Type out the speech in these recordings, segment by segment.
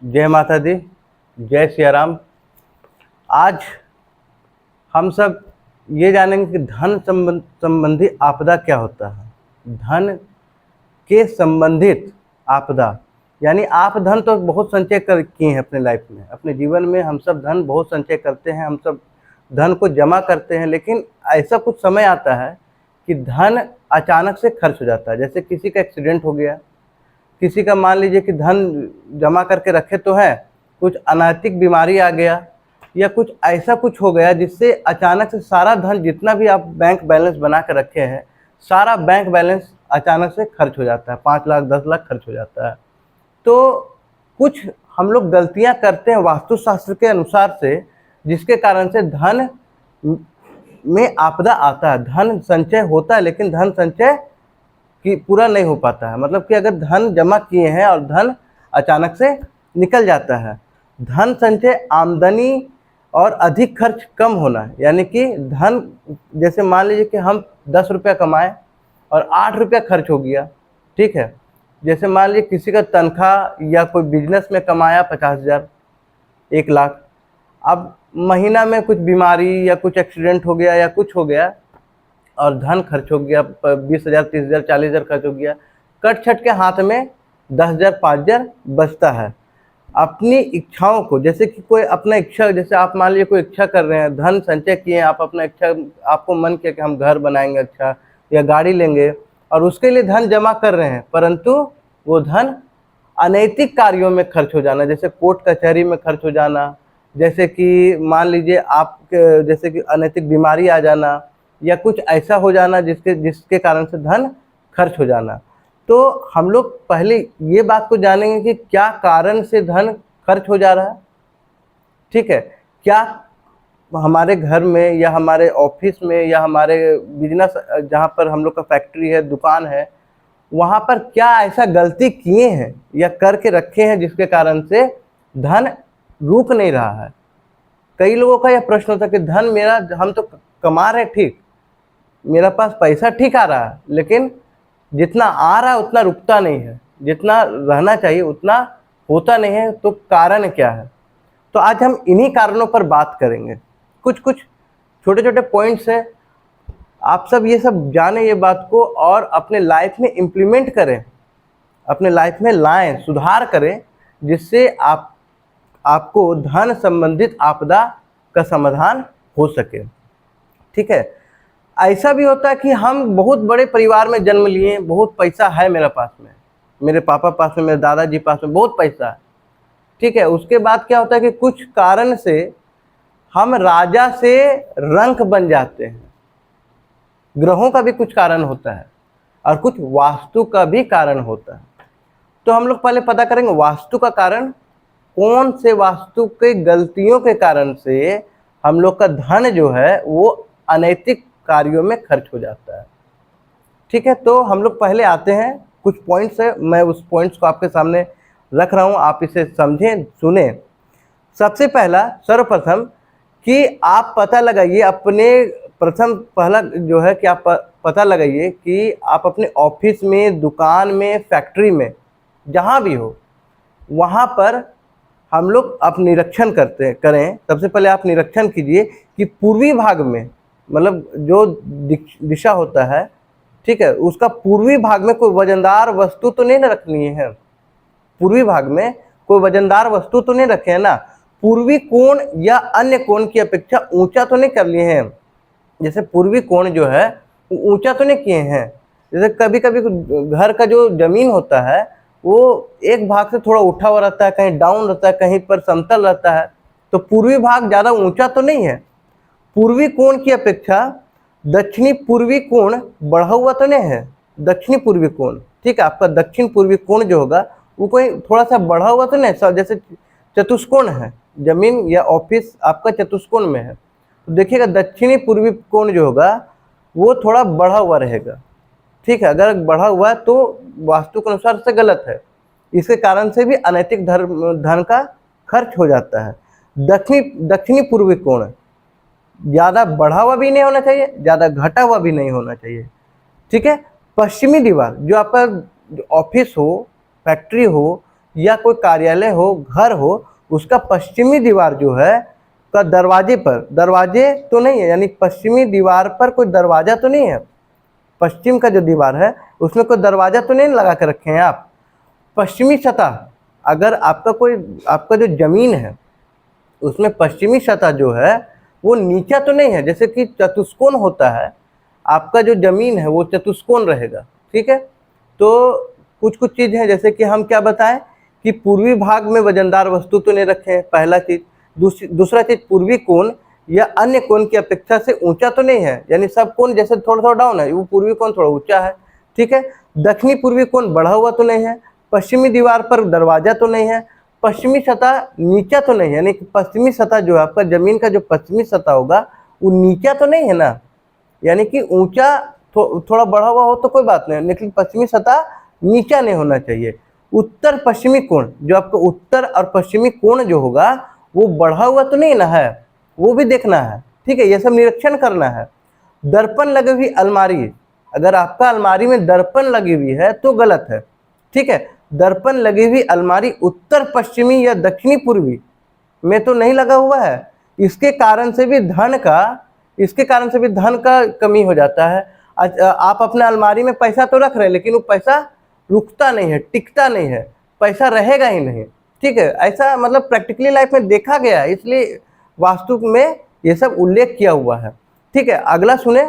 जय माता दी, जय सिया राम। आज हम सब ये जानेंगे कि धन संबंधी आपदा क्या होता है। धन के संबंधित आपदा यानी आप धन तो बहुत संचय कर किए हैं अपने लाइफ में, अपने जीवन में हम सब धन बहुत संचय करते हैं, हम सब धन को जमा करते हैं। लेकिन ऐसा कुछ समय आता है कि धन अचानक से खर्च हो जाता है। जैसे किसी का एक्सीडेंट हो गया, किसी का मान लीजिए कि धन जमा करके रखे तो है, कुछ अनैतिक बीमारी आ गया या कुछ ऐसा कुछ हो गया जिससे अचानक से सारा धन जितना भी आप बैंक बैलेंस बना कर रखे हैं, सारा बैंक बैलेंस अचानक से खर्च हो जाता है। 5 लाख 10 लाख खर्च हो जाता है। तो कुछ हम लोग गलतियां करते हैं वास्तुशास्त्र के अनुसार से, जिसके कारण से धन में आपदा आता है। धन संचय होता है लेकिन धन संचय कि पूरा नहीं हो पाता है। मतलब कि अगर धन जमा किए हैं और धन अचानक से निकल जाता है। धन संचय आमदनी और अधिक खर्च कम होना है। यानी कि धन, जैसे मान लीजिए कि हम 10 रुपया कमाए और 8 रुपया खर्च हो गया, ठीक है। जैसे मान लीजिए किसी का तनख्वाह या कोई बिजनेस में कमाया 50,000, 1 लाख, अब महीना में कुछ बीमारी या कुछ एक्सीडेंट हो गया या कुछ हो गया और धन खर्च हो गया, 20,000 30,000 40,000 खर्च हो गया। कट छट के हाथ में 10,000 5,000 बचता है। अपनी इच्छाओं को, जैसे कि कोई अपना इच्छा, जैसे आप मान लीजिए कोई इच्छा कर रहे हैं, धन संचय किए हैं, आप अपना इच्छा, आपको मन किया कि हम घर बनाएंगे अच्छा या गाड़ी लेंगे और उसके लिए धन जमा कर रहे हैं, परंतु वो धन अनैतिक कार्यों में खर्च हो जाना, जैसे कोर्ट कचहरी में खर्च हो जाना, जैसे कि मान लीजिए आप जैसे कि अनैतिक बीमारी आ जाना या कुछ ऐसा हो जाना जिसके कारण से धन खर्च हो जाना। तो हम लोग पहले ये बात को जानेंगे कि क्या कारण से धन खर्च हो जा रहा है, ठीक है। क्या हमारे घर में या हमारे ऑफिस में या हमारे बिजनेस, जहाँ पर हम लोग का फैक्ट्री है, दुकान है, वहाँ पर क्या ऐसा गलती किए हैं या करके रखे हैं जिसके कारण से धन रुक नहीं रहा है। कई लोगों का यह प्रश्न होता है कि धन मेरा, हम तो कमा रहे ठीक, मेरा पास पैसा ठीक आ रहा है, लेकिन जितना आ रहा है उतना रुकता नहीं है, जितना रहना चाहिए उतना होता नहीं है। तो कारण क्या है? तो आज हम इन्हीं कारणों पर बात करेंगे। कुछ कुछ छोटे छोटे पॉइंट्स है, आप सब ये सब जाने ये बात को और अपने लाइफ में इम्प्लीमेंट करें, अपने लाइफ में लाएं, सुधार करें, जिससे आपको धन संबंधित आपदा का समाधान हो सके, ठीक है। ऐसा भी होता है कि हम बहुत बड़े परिवार में जन्म लिए, बहुत पैसा है मेरे पास में, मेरे पापा पास में, मेरे दादाजी पास में बहुत पैसा है, ठीक है। उसके बाद क्या होता है कि कुछ कारण से हम राजा से रंक बन जाते हैं। ग्रहों का भी कुछ कारण होता है और कुछ वास्तु का भी कारण होता है। तो हम लोग पहले पता करेंगे वास्तु का कारण, कौन से वास्तु के गलतियों के कारण से हम लोग का धन जो है वो अनैतिक कार्यों में खर्च हो जाता है, ठीक है। तो हम लोग पहले आते हैं, कुछ पॉइंट्स है, मैं उस पॉइंट्स को आपके सामने रख रहा हूं, आप इसे समझें, सुने। सबसे पहला, सर्वप्रथम कि आप पता लगाइए अपने, प्रथम पहला जो है कि आप पता लगाइए कि आप अपने ऑफिस में, दुकान में, फैक्ट्री में, जहां भी हो, वहां पर हम लोग आप निरीक्षण करें। सबसे पहले आप निरीक्षण कीजिए कि पूर्वी भाग में, मतलब जो दिशा होता है, ठीक है, उसका पूर्वी भाग में कोई वजनदार वस्तु तो नहीं रखनी है। पूर्वी भाग में कोई वजनदार वस्तु तो नहीं रखे है ना। पूर्वी कोण या अन्य कोण की अपेक्षा ऊंचा तो नहीं कर लिए हैं। जैसे पूर्वी कोण जो है वो ऊंचा तो नहीं किए हैं। जैसे कभी कभी घर का जो जमीन होता है वो एक भाग से थोड़ा उठा हुआ रहता है, कहीं डाउन रहता है, कहीं पर समतल रहता है। तो पूर्वी भाग ज़्यादा ऊंचा तो नहीं है। पूर्वी कोण की अपेक्षा दक्षिणी पूर्वी कोण बढ़ा हुआ तो नहीं है। दक्षिणी पूर्वी कोण, ठीक है, आपका दक्षिण पूर्वी कोण जो होगा वो कोई थोड़ा सा बढ़ा हुआ तो नहीं, जैसे चतुष्कोण है, जमीन या ऑफिस आपका चतुष्कोण में है, तो देखिएगा दक्षिणी पूर्वी कोण जो होगा वो थोड़ा बढ़ा हुआ रहेगा, ठीक है। अगर बढ़ा हुआ है तो वास्तु के अनुसार से गलत है, इसके कारण से भी अनैतिक धन का खर्च हो जाता है। दक्षिणी पूर्वी कोण ज़्यादा बढ़ा हुआ भी नहीं होना चाहिए, ज़्यादा घटा हुआ भी नहीं होना चाहिए, ठीक है। पश्चिमी दीवार, जो आपका ऑफिस हो, फैक्ट्री हो या कोई कार्यालय हो, घर हो, उसका पश्चिमी दीवार जो है का दरवाजे पर, दरवाजे तो नहीं है, यानी पश्चिमी दीवार पर कोई दरवाजा तो नहीं है, पश्चिम का जो दीवार है उसमें कोई दरवाजा तो नहीं लगा के रखे हैं आप। पश्चिमी सतह, अगर आपका जो जमीन है उसमें पश्चिमी सतह जो है वो नीचा तो नहीं है, जैसे कि चतुष्कोण होता है, आपका जो जमीन है वो चतुष्कोण रहेगा, ठीक है। तो कुछ कुछ चीज़ है, जैसे कि हम क्या बताएं कि पूर्वी भाग में वजनदार वस्तु तो नहीं रखे हैं, पहला चीज़। दूसरा चीज़, पूर्वी कोण या अन्य कोण की अपेक्षा से ऊंचा तो नहीं है, यानी सब कोण जैसे थोड़ा थोड़ा डाउन है, वो पूर्वी कोण थोड़ा ऊंचा है, ठीक है। दक्षिणी पूर्वी कोण बढ़ा हुआ तो नहीं है, पश्चिमी दीवार पर दरवाजा तो नहीं है, पश्चिमी सतह नीचा तो नहीं है, यानी कि पश्चिमी सतह जो है आपका जमीन का जो पश्चिमी सतह होगा वो नीचा तो नहीं है ना, यानी कि ऊंचा थोड़ा बढ़ा हुआ हो तो कोई बात नहीं, लेकिन पश्चिमी सतह नीचा नहीं होना चाहिए। उत्तर पश्चिमी कोण, जो आपका उत्तर और पश्चिमी कोण जो होगा वो बढ़ा हुआ तो नहीं ना है, वो भी देखना है, ठीक है, ये सब निरीक्षण करना है। दर्पण लगी हुई अलमारी, अगर आपका अलमारी में दर्पण लगी हुई है तो गलत है, ठीक है। दर्पण लगी हुई अलमारी उत्तर पश्चिमी या दक्षिणी पूर्वी में तो नहीं लगा हुआ है, इसके कारण से भी धन का कमी हो जाता है। आप अपने अलमारी में पैसा तो रख रहे हैं, लेकिन वो पैसा रुकता नहीं है, टिकता नहीं है, पैसा रहेगा ही नहीं, ठीक है। ऐसा मतलब प्रैक्टिकली लाइफ में देखा गया है, इसलिए वास्तु में ये सब उल्लेख किया हुआ है, ठीक है। अगला सुने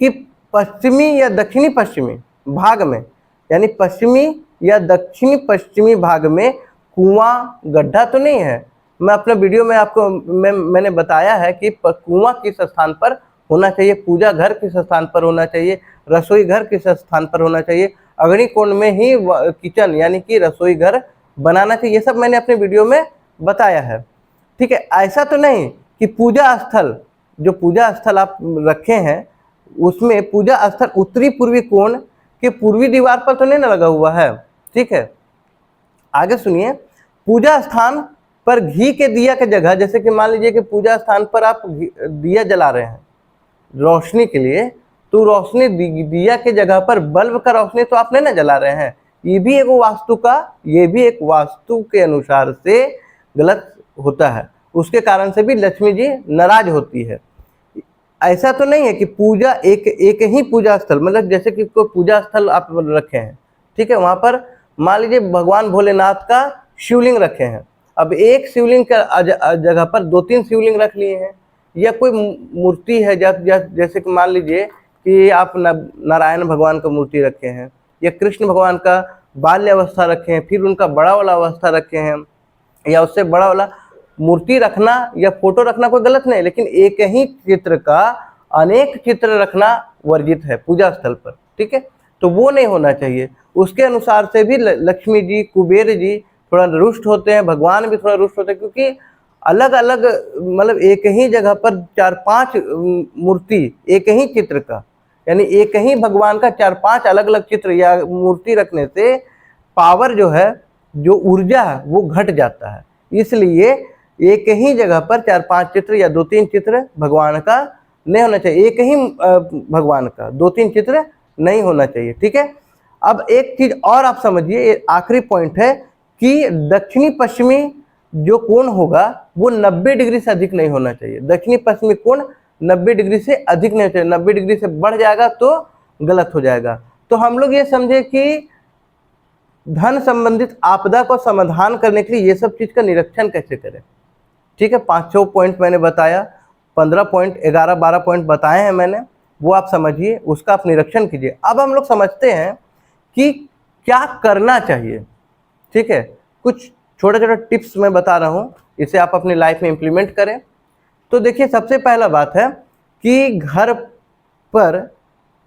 कि पश्चिमी या दक्षिणी पश्चिमी भाग में, यानी पश्चिमी या दक्षिणी पश्चिमी भाग में कुआं गड्ढा तो नहीं है। मैं अपने वीडियो में आपको मैंने बताया है कि कुआं किस स्थान पर होना चाहिए, पूजा घर किस स्थान पर होना चाहिए, रसोई घर किस स्थान पर होना चाहिए, अग्नि कोण में ही किचन यानी कि रसोई घर बनाना चाहिए, ये सब मैंने अपने वीडियो में बताया है, ठीक है। ऐसा तो नहीं कि पूजा स्थल, जो पूजा स्थल आप रखे हैं उसमें पूजा स्थल उत्तरी पूर्वी कोण के पूर्वी दीवार पर तो नहीं ना लगा हुआ है, ठीक है। आगे सुनिए, पूजा स्थान पर घी के दिया की जगह, जैसे कि मान लीजिए कि पूजा स्थान पर आप दिया जला रहे हैं रोशनी के लिए, तो रोशनी दिया के जगह पर बल्ब का रोशनी तो आप नहीं ना जला रहे हैं, ये भी एक वास्तु के अनुसार से गलत होता है, उसके कारण से भी लक्ष्मी जी नाराज होती है। ऐसा तो नहीं है कि पूजा एक ही पूजा स्थल, मतलब जैसे कि कोई पूजा स्थल आप रखे हैं, ठीक है, वहां पर मान लीजिए भगवान भोलेनाथ का शिवलिंग रखे हैं, अब एक शिवलिंग का जगह पर 2-3 शिवलिंग रख लिए हैं, या कोई मूर्ति है जैसे कि मान लीजिए कि आप नारायण भगवान का मूर्ति रखे हैं, या कृष्ण भगवान का बाल्य अवस्था रखे हैं, फिर उनका बड़ा वाला अवस्था रखे हैं, या उससे बड़ा वाला मूर्ति रखना या फोटो रखना कोई गलत नहीं, लेकिन एक ही चित्र का अनेक चित्र रखना वर्जित है पूजा स्थल पर, ठीक है, तो वो नहीं होना चाहिए। उसके अनुसार से भी लक्ष्मी जी, कुबेर जी थोड़ा रुष्ट होते हैं, भगवान भी थोड़ा रुष्ट होते हैं, क्योंकि अलग अलग मतलब एक ही जगह पर 4-5 मूर्ति एक ही चित्र का, यानी एक ही भगवान का 4-5 अलग अलग चित्र या मूर्ति रखने से पावर जो है, जो ऊर्जा है वो घट जाता है, इसलिए एक ही जगह पर 4-5 चित्र या 2-3 चित्र भगवान का नहीं होना चाहिए, एक ही भगवान का 2-3 चित्र नहीं होना चाहिए, ठीक है। अब एक चीज और आप समझिए, आखिरी पॉइंट है कि दक्षिणी पश्चिमी जो कोण होगा वो 90 डिग्री से अधिक नहीं होना चाहिए, दक्षिणी पश्चिमी कोण 90 डिग्री से अधिक नहीं चाहिए, 90 डिग्री से बढ़ जाएगा तो गलत हो जाएगा। तो हम लोग ये समझे कि धन संबंधित आपदा को समाधान करने के लिए ये सब चीज का निरीक्षण कैसे करें, ठीक है। 5-6 पॉइंट मैंने बताया, 15 पॉइंट, 11-12 पॉइंट बताए हैं मैंने, वो आप समझिए, उसका आप निरीक्षण कीजिए। अब हम लोग समझते हैं कि क्या करना चाहिए, ठीक है। कुछ छोटे छोटे टिप्स मैं बता रहा हूँ, इसे आप अपनी लाइफ में इम्प्लीमेंट करें। तो देखिए, सबसे पहला बात है कि घर पर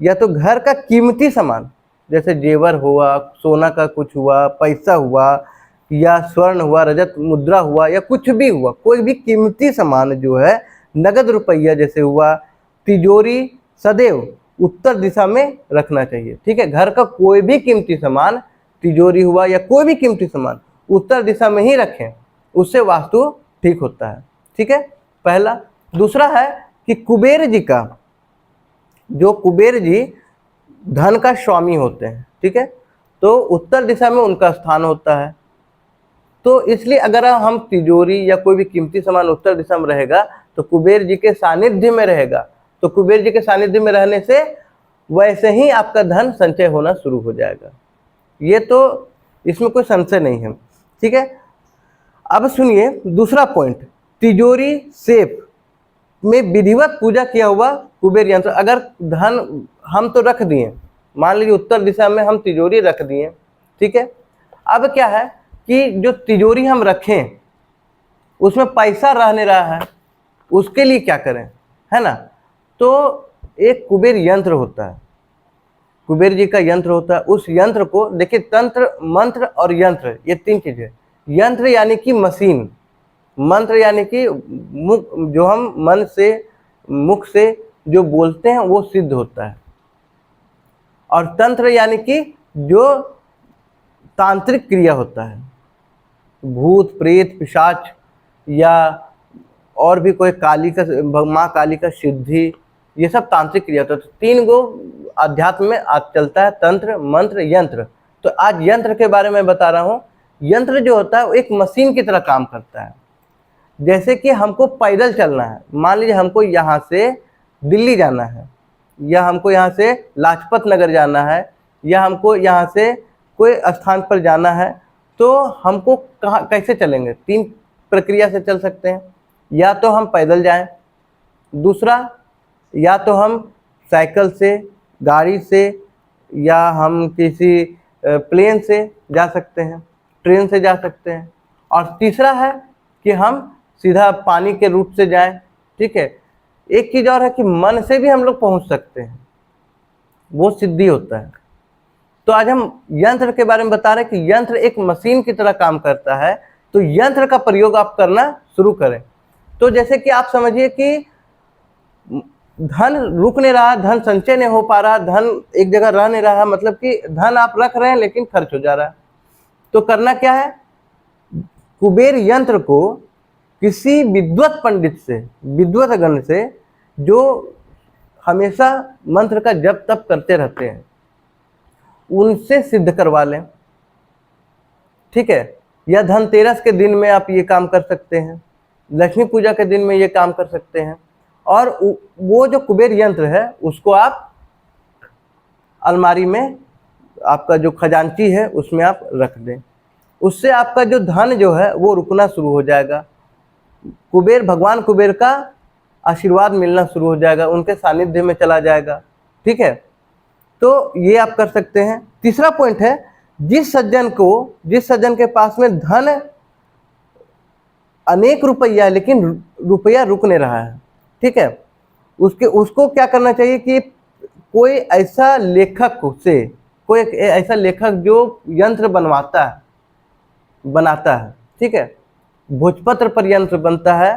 या तो घर का कीमती सामान, जैसे जेवर हुआ, सोना का कुछ हुआ, पैसा हुआ, या स्वर्ण हुआ, रजत मुद्रा हुआ, या कुछ भी हुआ, कोई भी कीमती सामान जो है, नगद रुपया जैसे हुआ, तिजोरी सदैव उत्तर दिशा में रखना चाहिए, ठीक है। घर का कोई भी कीमती सामान, तिजोरी हुआ या कोई भी कीमती सामान, उत्तर दिशा में ही रखें, उससे वास्तु ठीक होता है, ठीक है, पहला। दूसरा है कि कुबेर जी धन का स्वामी होते हैं, ठीक है, तो उत्तर दिशा में उनका स्थान होता है। तो इसलिए अगर हम तिजोरी या कोई भी कीमती सामान उत्तर दिशा में रहेगा तो कुबेर जी के सानिध्य में रहेगा। तो कुबेर जी के सानिध्य में रहने से वैसे ही आपका धन संचय होना शुरू हो जाएगा। ये तो इसमें कोई संशय नहीं है। ठीक है, अब सुनिए दूसरा पॉइंट, तिजोरी सेफ में विधिवत पूजा किया हुआ कुबेर यंत्र। अगर धन हम तो रख दिए, मान लीजिए उत्तर दिशा में हम तिजोरी रख दिए, ठीक है, अब क्या है कि जो तिजोरी हम रखें उसमें पैसा रह नहीं रहा है, उसके लिए क्या करें, है ना। तो एक कुबेर यंत्र होता है, कुबेर जी का यंत्र होता है। उस यंत्र को देखिए, तंत्र, मंत्र और यंत्र, ये तीन चीजें। यंत्र यानी कि मशीन, मंत्र यानी कि मुख, जो हम मन से मुख से जो बोलते हैं वो सिद्ध होता है, और तंत्र यानी कि जो तांत्रिक क्रिया होता है, भूत प्रेत पिशाच या और भी कोई काली का, माँ काली का सिद्धि, ये सब तांत्रिक क्रिया होता है। तो तीन गो अध्यात्म में आज चलता है, तंत्र मंत्र यंत्र। तो आज यंत्र के बारे में बता रहा हूँ। यंत्र जो होता है वो एक मशीन की तरह काम करता है। जैसे कि हमको पैदल चलना है, मान लीजिए हमको यहाँ से दिल्ली जाना है, या हमको यहाँ से लाजपत नगर जाना है, या हमको यहाँ से कोई स्थान पर जाना है, तो हमको कहाँ कैसे चलेंगे? तीन प्रक्रिया से चल सकते हैं। या तो हम पैदल जाएं, दूसरा या तो हम साइकिल से, गाड़ी से, या हम किसी प्लेन से जा सकते हैं, ट्रेन से जा सकते हैं, और तीसरा है कि हम सीधा पानी के रूट से जाएं। ठीक है, एक चीज़ और है कि मन से भी हम लोग पहुंच सकते हैं, वो सिद्धि होता है। तो आज हम यंत्र के बारे में बता रहे हैं कि यंत्र एक मशीन की तरह काम करता है। तो यंत्र का प्रयोग आप करना शुरू करें। तो जैसे कि आप समझिए कि धन रुक नहीं रहा, धन संचय नहीं हो पा रहा, धन एक जगह रह नहीं रहा, मतलब कि धन आप रख रहे हैं लेकिन खर्च हो जा रहा है। तो करना क्या है? कुबेर यंत्र को किसी विद्वत पंडित से, विद्वत गण से, जो हमेशा मंत्र का जप तप करते रहते हैं, उनसे सिद्ध करवा लें। ठीक है, या धनतेरस के दिन में आप ये काम कर सकते हैं, लक्ष्मी पूजा के दिन में ये काम कर सकते हैं। और वो जो कुबेर यंत्र है उसको आप अलमारी में, आपका जो खजांची है उसमें आप रख दें। उससे आपका जो धन जो है वो रुकना शुरू हो जाएगा। कुबेर, भगवान कुबेर का आशीर्वाद मिलना शुरू हो जाएगा, उनके सानिध्य में चला जाएगा। ठीक है, तो ये आप कर सकते हैं। तीसरा पॉइंट है, जिस सज्जन के पास में धन अनेक रुपया है लेकिन रुपया रुक नहीं रहा है, ठीक है, उसको क्या करना चाहिए कि कोई ऐसा लेखक से, कोई ऐसा लेखक जो यंत्र बनाता है, ठीक है, भोजपत्र पर यंत्र बनता है,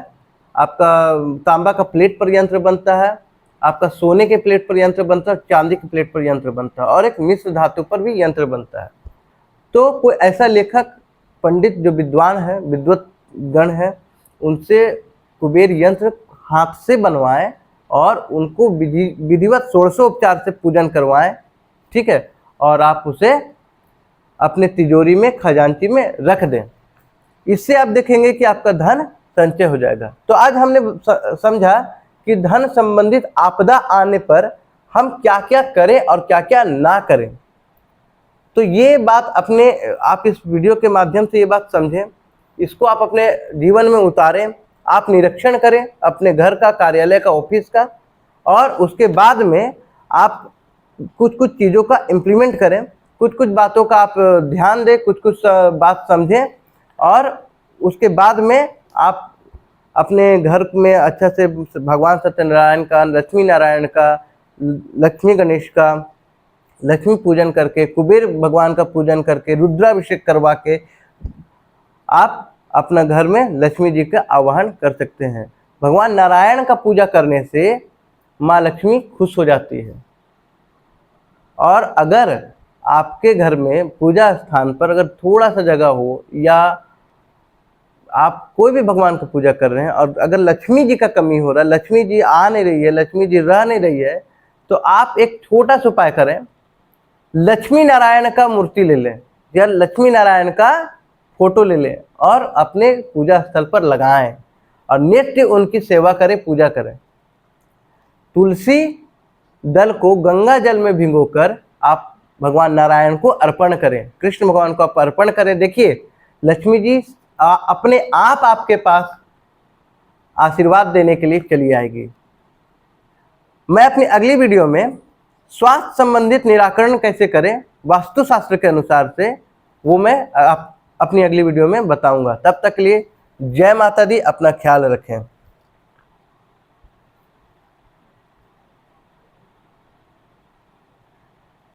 आपका तांबा का प्लेट पर यंत्र बनता है, आपका सोने के प्लेट पर यंत्र बनता है, चांदी के प्लेट पर यंत्र बनता है, और एक मिश्र धातु पर भी यंत्र बनता है। तो कोई ऐसा लेखक पंडित जो विद्वान है, विद्वत गण है, उनसे कुबेर यंत्र हाथ से बनवाएं और उनको विधिवत षोडशोपचार से पूजन करवाएं। ठीक है, और आप उसे अपने तिजोरी में, खजांची में रख दें। इससे आप देखेंगे कि आपका धन संचय हो जाएगा। तो आज हमने समझा कि धन संबंधित आपदा आने पर हम क्या क्या करें और क्या क्या ना करें। तो ये बात आप इस वीडियो के माध्यम से ये बात समझें, इसको आप अपने जीवन में उतारें, आप निरीक्षण करें अपने घर का, कार्यालय का, ऑफिस का, और उसके बाद में आप कुछ चीज़ों का इम्प्लीमेंट करें, कुछ बातों का आप ध्यान दें, कुछ बात समझें, और उसके बाद में आप अपने घर में अच्छा से भगवान सत्यनारायण का, लक्ष्मी नारायण का, लक्ष्मी गणेश का लक्ष्मी पूजन करके, कुबेर भगवान का पूजन करके, रुद्राभिषेक करवा के आप अपना घर में लक्ष्मी जी का आवाहन कर सकते हैं। भगवान नारायण का पूजा करने से माँ लक्ष्मी खुश हो जाती है। और अगर आपके घर में पूजा स्थान पर अगर थोड़ा सा जगह हो, या आप कोई भी भगवान की पूजा कर रहे हैं और अगर लक्ष्मी जी का कमी हो रहा है, लक्ष्मी जी आ नहीं रही है, लक्ष्मी जी रह नहीं रही है, तो आप एक छोटा सा उपाय करें लक्ष्मी नारायण का मूर्ति ले लें या लक्ष्मी नारायण का फोटो ले लें और अपने पूजा स्थल पर लगाएं और नित्य उनकी सेवा करें, पूजा करें। तुलसी दल को गंगा जल में भिगोकर आप भगवान नारायण को अर्पण करें, कृष्ण भगवान को आप अर्पण करें। देखिए लक्ष्मी जी अपने आप आपके पास आशीर्वाद देने के लिए चली आएगी। मैं अपनी अगली वीडियो में स्वास्थ्य संबंधित निराकरण कैसे करें वास्तुशास्त्र के अनुसार से, वो मैं अपनी अगली वीडियो में बताऊंगा। तब तक के लिए जय माता दी, अपना ख्याल रखें।